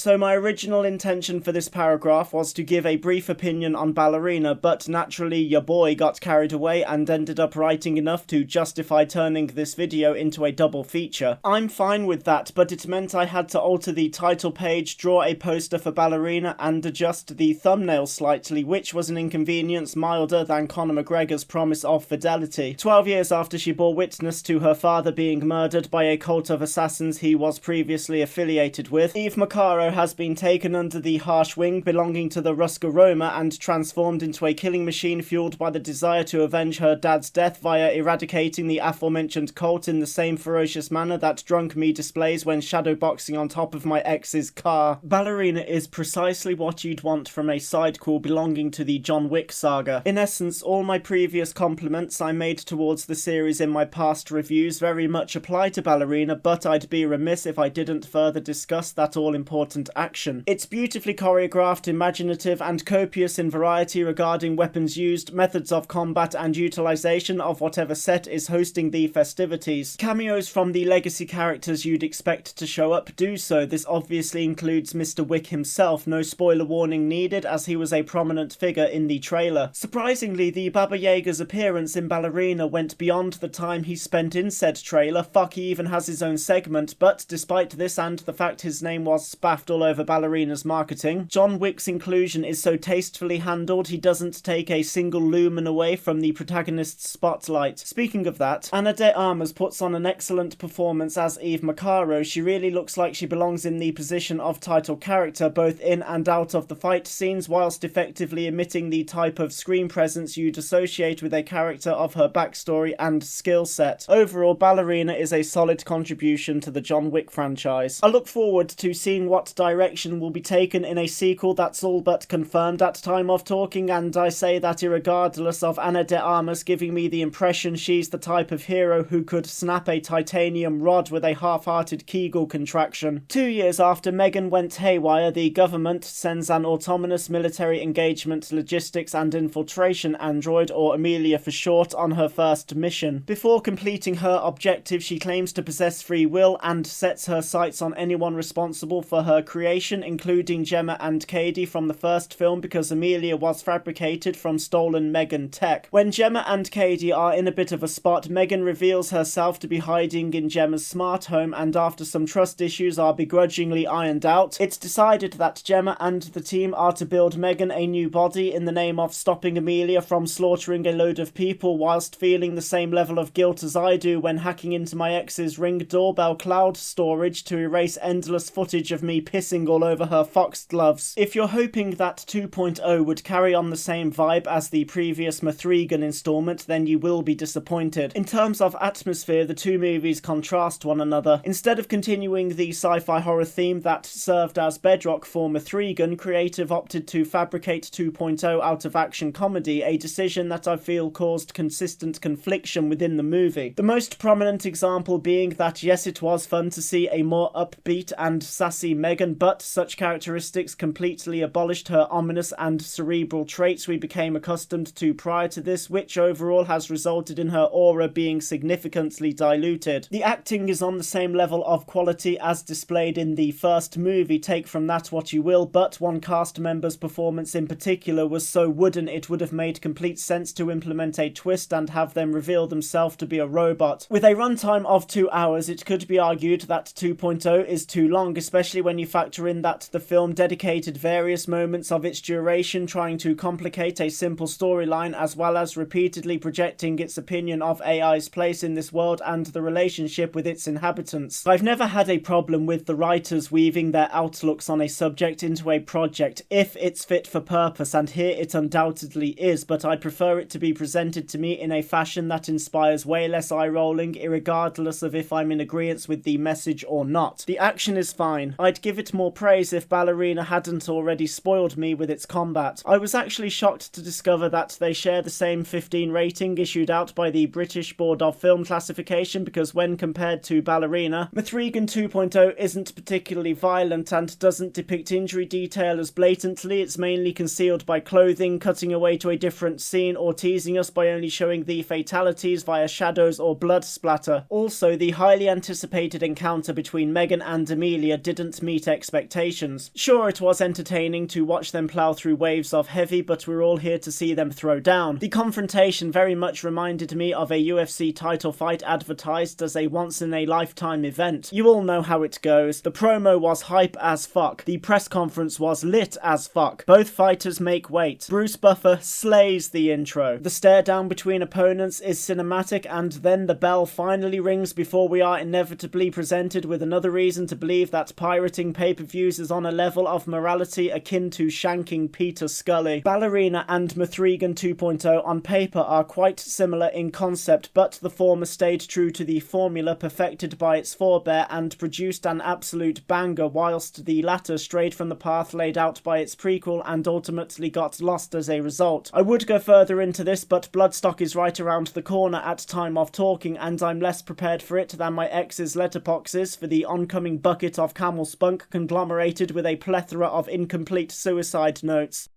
So my original intention for this paragraph was to give a brief opinion on Ballerina, but naturally your boy got carried away and ended up writing enough to justify turning this video into a double feature. I'm fine with that, but it meant I had to alter the title page, draw a poster for Ballerina, and adjust the thumbnail slightly, which was an inconvenience milder than Conor McGregor's promise of fidelity. 12 years after she bore witness to her father being murdered by a cult of assassins he was previously affiliated with, Eve Macaro has been taken under the harsh wing belonging to the Ruscaroma and transformed into a killing machine fueled by the desire to avenge her dad's death via eradicating the aforementioned cult in the same ferocious manner that drunk me displays when shadowboxing on top of my ex's car. Ballerina is precisely what you'd want from a sidequel belonging to the John Wick saga. In essence, all my previous compliments I made towards the series in my past reviews very much apply to Ballerina, but I'd be remiss if I didn't further discuss that all-important action. It's beautifully choreographed, imaginative, and copious in variety regarding weapons used, methods of combat, and utilization of whatever set is hosting the festivities. Cameos from the legacy characters you'd expect to show up do so. This obviously includes Mr. Wick himself, no spoiler warning needed as he was a prominent figure in the trailer. Surprisingly, the Baba Yaga's appearance in Ballerina went beyond the time he spent in said trailer. Fuck, he even has his own segment, but despite this and the fact his name was spaffed all over Ballerina's marketing, John Wick's inclusion is so tastefully handled he doesn't take a single lumen away from the protagonist's spotlight. Speaking of that, Ana de Armas puts on an excellent performance as Eve Macaro. She really looks like she belongs in the position of title character, both in and out of the fight scenes, whilst effectively emitting the type of screen presence you'd associate with a character of her backstory and skill set. Overall, Ballerina is a solid contribution to the John Wick franchise. I look forward to seeing what direction will be taken in a sequel that's all but confirmed at time of talking, and I say that irregardless of Ana de Armas giving me the impression she's the type of hero who could snap a titanium rod with a half-hearted Kegel contraction. 2 years after M3GAN went haywire, the government sends an autonomous military engagement, logistics and infiltration android, or Amelia for short, on her first mission. Before completing her objective, she claims to possess free will and sets her sights on anyone responsible for her creation, including Gemma and Cady from the first film, because Amelia was fabricated from stolen M3GAN tech. When Gemma and Cady are in a bit of a spot, M3GAN reveals herself to be hiding in Gemma's smart home, and after some trust issues are begrudgingly ironed out, it's decided that Gemma and the team are to build M3GAN a new body in the name of stopping Amelia from slaughtering a load of people, whilst feeling the same level of guilt as I do when hacking into my ex's Ring doorbell cloud storage to erase endless footage of me pissing all over her foxgloves. If you're hoping that 2.0 would carry on the same vibe as the previous M3GAN installment, then you will be disappointed. In terms of atmosphere, the two movies contrast one another. Instead of continuing the sci-fi horror theme that served as bedrock for M3GAN, Creative opted to fabricate 2.0 out of action comedy, a decision that I feel caused consistent confliction within the movie. The most prominent example being that yes, it was fun to see a more upbeat and sassy M3GAN, but such characteristics completely abolished her ominous and cerebral traits we became accustomed to prior to this, which overall has resulted in her aura being significantly diluted. The acting is on the same level of quality as displayed in the first movie, take from that what you will, but one cast member's performance in particular was so wooden it would have made complete sense to implement a twist and have them reveal themselves to be a robot. With a runtime of 2 hours, it could be argued that 2.0 is too long, especially when you factor in that the film dedicated various moments of its duration trying to complicate a simple storyline, as well as repeatedly projecting its opinion of AI's place in this world and the relationship with its inhabitants. I've never had a problem with the writers weaving their outlooks on a subject into a project if it's fit for purpose, and here it undoubtedly is, but I prefer it to be presented to me in a fashion that inspires way less eye-rolling, irregardless of if I'm in agreement with the message or not. The action is fine. I'd give it more praise if Ballerina hadn't already spoiled me with its combat. I was actually shocked to discover that they share the same 15 rating issued out by the British Board of Film Classification, because when compared to Ballerina, M3GAN 2.0 isn't particularly violent and doesn't depict injury detail as blatantly. It's mainly concealed by clothing, cutting away to a different scene, or teasing us by only showing the fatalities via shadows or blood splatter. Also, the highly anticipated encounter between M3GAN and Amelia didn't meet expectations. Sure, it was entertaining to watch them plow through waves of heavy, but we're all here to see them throw down. The confrontation very much reminded me of a UFC title fight advertised as a once-in-a-lifetime event. You all know how it goes. The promo was hype as fuck. The press conference was lit as fuck. Both fighters make weight. Bruce Buffer slays the intro. The stare down between opponents is cinematic, and then the bell finally rings before we are inevitably presented with another reason to believe that pirating pay-per-views is on a level of morality akin to shanking Peter Scully. Ballerina and M3GAN 2.0 on paper are quite similar in concept, but the former stayed true to the formula perfected by its forebear and produced an absolute banger, whilst the latter strayed from the path laid out by its prequel and ultimately got lost as a result. I would go further into this, but Bloodstock is right around the corner at time of talking, and I'm less prepared for it than my ex's letterboxes for the oncoming bucket of camel spunk conglomerated with a plethora of incomplete suicide notes.